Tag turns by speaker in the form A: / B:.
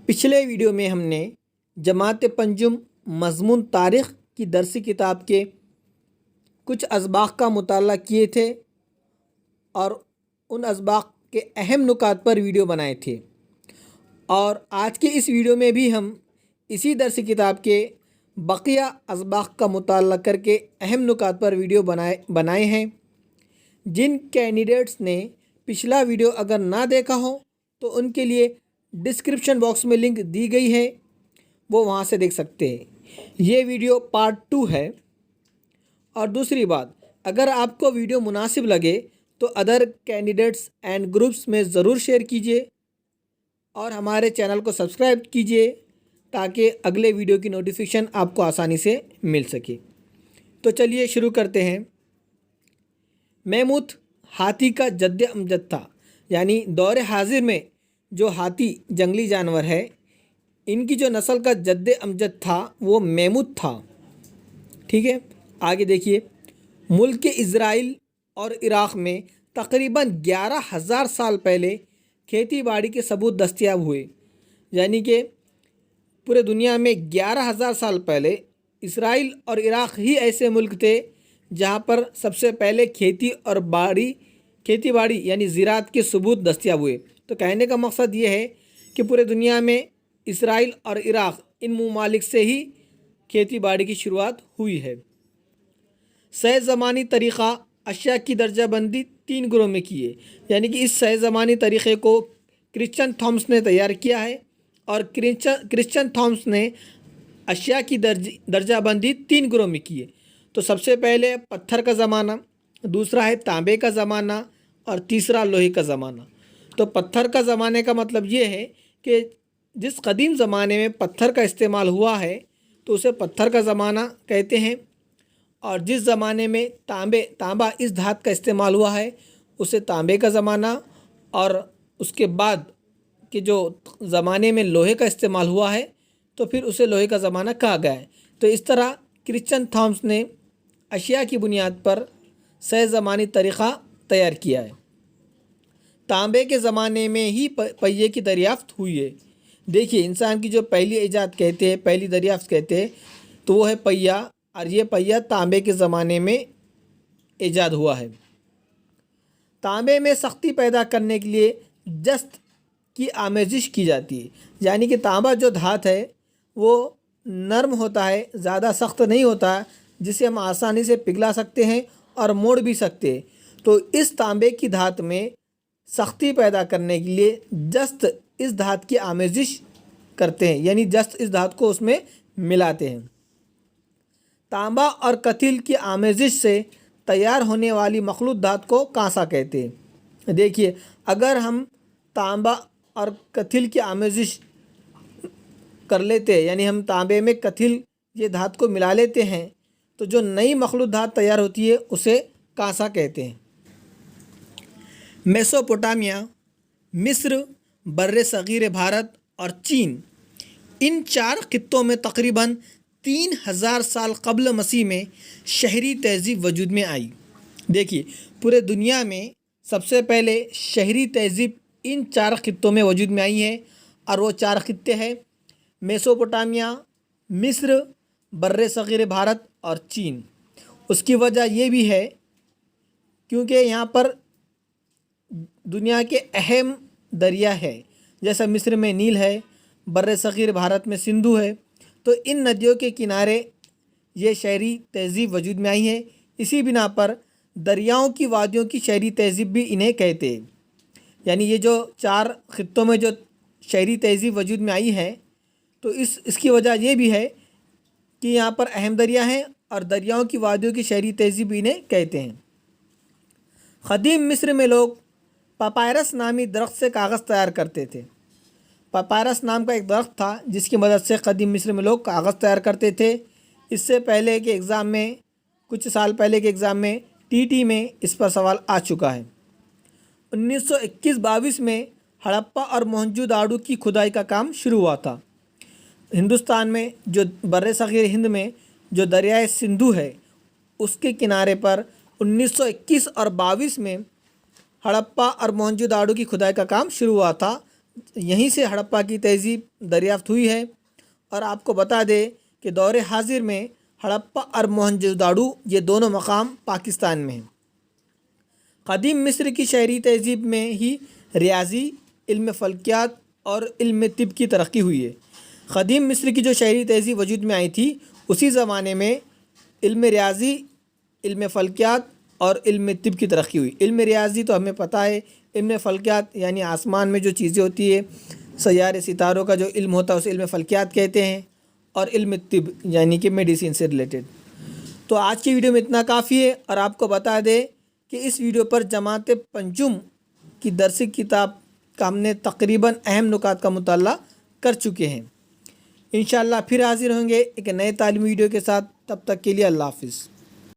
A: پچھلے ویڈیو میں ہم نے جماعت پنجم مضمون تاریخ کی درسی کتاب کے کچھ اسباق کا مطالعہ کیے تھے اور ان اسباق کے اہم نکات پر ویڈیو بنائے تھے، اور آج کے اس ویڈیو میں بھی ہم اسی درسی کتاب کے بقیہ اسباق کا مطالعہ کر کے اہم نکات پر ویڈیو بنائے ہیں۔ جن کینڈیڈیٹس نے پچھلا ویڈیو اگر نہ دیکھا ہو تو ان کے لیے ڈسکرپشن باکس میں لنک دی گئی ہے، وہ وہاں سے دیکھ سکتے ہیں۔ یہ ویڈیو پارٹ 2 ہے۔ اور دوسری بات، اگر آپ کو ویڈیو مناسب لگے تو ادر کینڈیڈیٹس اینڈ گروپس میں ضرور شیئر کیجیے اور ہمارے چینل کو سبسکرائب کیجیے تاکہ اگلے ویڈیو کی نوٹیفیکیشن آپ کو آسانی سے مل سکے۔ تو چلیے شروع کرتے ہیں۔ میموت ہاتھی کا جد امجد تھا، یعنی دور حاضر میں جو ہاتھی جنگلی جانور ہے، ان کی جو نسل کا جد امجد تھا وہ میموت تھا۔ ٹھیک ہے، آگے دیکھیے۔ ملک اسرائیل اور عراق میں تقریباً 11,000 سال پہلے کھیتی باڑی کے ثبوت دستیاب ہوئے، یعنی کہ پورے دنیا میں 11,000 سال پہلے اسرائیل اور عراق ہی ایسے ملک تھے جہاں پر سب سے پہلے کھیتی باڑی یعنی زراعت کے ثبوت دستیاب ہوئے۔ تو کہنے کا مقصد یہ ہے کہ پورے دنیا میں اسرائیل اور عراق ان ممالک سے ہی کھیتی باڑی کی شروعات ہوئی ہے۔ سہ زمانی طریقہ اشیاء کی درجہ بندی 3 گروہ میں کی ہے، یعنی کہ اس سہ زمانی طریقے کو کرسچن تھامس نے تیار کیا ہے، اور کرسچن تھامس نے اشیاء کی درجہ بندی 3 گروہ میں کی ہے۔ تو سب سے پہلے پتھر کا زمانہ، دوسرا ہے تانبے کا زمانہ، اور تیسرا لوہے کا زمانہ۔ تو پتھر کا زمانے کا مطلب یہ ہے کہ جس قدیم زمانے میں پتھر کا استعمال ہوا ہے تو اسے پتھر کا زمانہ کہتے ہیں، اور جس زمانے میں تانبا اس دھات کا استعمال ہوا ہے اسے تانبے کا زمانہ، اور اس کے بعد کہ جو زمانے میں لوہے کا استعمال ہوا ہے تو پھر اسے لوہے کا زمانہ کہا گیا ہے۔ تو اس طرح کرسچن تھامس نے اشیاء کی بنیاد پر سہ زمانی طریقہ تیار کیا ہے۔ تانبے کے زمانے میں ہی پہیے کی دریافت ہوئی ہے۔ دیکھیے، انسان کی جو پہلی ایجاد کہتے ہیں، پہلی دریافت کہتے ہیں، تو وہ ہے پہیہ، اور یہ پہیہ تانبے کے زمانے میں ایجاد ہوا ہے۔ تانبے میں سختی پیدا کرنے کے لیے جست کی آمیزش کی جاتی ہے، یعنی کہ تانبا جو دھات ہے وہ نرم ہوتا ہے، زیادہ سخت نہیں ہوتا، جسے ہم آسانی سے پگھلا سکتے ہیں اور موڑ بھی سکتے ہیں۔ تو اس تانبے کی دھات میں سختی پیدا کرنے کے لیے جست اس دھات کی آمیزش کرتے ہیں، یعنی جست اس دھات کو اس میں ملاتے ہیں۔ تانبا اور کتھل کی آمیزش سے تیار ہونے والی مخلوط دھات کو کانسا کہتے ہیں۔ دیکھیے، اگر ہم تانبا اور کتھل کی آمیزش کر لیتے ہیں، یعنی ہم تانبے میں کتھل یہ دھات کو ملا لیتے ہیں، تو جو نئی مخلوط دھات تیار ہوتی ہے اسے کانسا کہتے ہیں۔ میسوپوٹامیا، مصر، بر صغیر بھارت اور چین، ان 4 خطوں میں تقریباً 3,000 سال قبل مسیح میں شہری تہذیب وجود میں آئی۔ دیکھیے، پورے دنیا میں سب سے پہلے شہری تہذیب ان 4 خطوں میں وجود میں آئی ہے، اور وہ 4 خطے ہیں میسوپوٹامیا، مصر، بر صغیر بھارت اور چین۔ اس کی وجہ یہ بھی ہے کیونکہ یہاں پر دنیا کے اہم دریا ہے، جیسا مصر میں نیل ہے، بر صغیر بھارت میں سندھو ہے، تو ان ندیوں کے کنارے یہ شہری تہذیب وجود میں آئی ہے۔ اسی بنا پر دریاؤں کی وادیوں کی شہری تہذیب بھی انہیں کہتے ہیں۔ یعنی یہ جو 4 خطوں میں جو شہری تہذیب وجود میں آئی ہے، تو اس کی وجہ یہ بھی ہے کہ یہاں پر اہم دریا ہیں، اور دریاؤں کی وادیوں کی شہری تہذیب انہیں کہتے ہیں۔ قدیم مصر میں لوگ پاپائرس نامی درخت سے کاغذ تیار کرتے تھے۔ پاپائرس نام کا ایک درخت تھا جس کی مدد سے قدیم مصر میں لوگ کاغذ تیار کرتے تھے۔ اس سے پہلے کے ایگزام میں، کچھ سال پہلے کے ایگزام میں TT میں اس پر سوال آ چکا ہے۔ 1921-22 میں ہڑپا اور موہنجو داڑو کی کھدائی کا کام شروع ہوا تھا۔ ہندوستان میں جو بر صغیر ہند میں جو دریائے سندھو ہے اس کے کنارے پر 1921 اور 22 میں ہڑپا اور موہنجو داڑو کی کھدائی کا کام شروع ہوا تھا، یہیں سے ہڑپا کی تہذیب دریافت ہوئی ہے۔ اور آپ کو بتا دے کہ دور حاضر میں ہڑپا اور موہنجو داڑو یہ دونوں مقام پاکستان میں ہیں۔ قدیم مصر کی شہری تہذیب میں ہی ریاضی، علم فلکیات اور علم طب کی ترقی ہوئی ہے۔ قدیم مصر کی جو شہری تہذیب وجود میں آئی تھی، اسی زمانے میں علم ریاضی، علم فلکیات اور علم طب کی ترقی ہوئی۔ علم ریاضی تو ہمیں پتہ ہے، علم فلکیات یعنی آسمان میں جو چیزیں ہوتی ہے، سیارے ستاروں کا جو علم ہوتا ہے اسے علم فلکیات کہتے ہیں، اور علم طب یعنی کہ میڈیسن سے ریلیٹڈ۔ تو آج کی ویڈیو میں اتنا کافی ہے، اور آپ کو بتا دے کہ اس ویڈیو پر جماعت پنجم کی درسی کتاب کا ہم نے تقریباً اہم نکات کا مطالعہ کر چکے ہیں۔ انشاءاللہ پھر حاضر ہوں گے ایک نئے تعلیمی ویڈیو کے ساتھ، تب تک کے لیے اللہ حافظ۔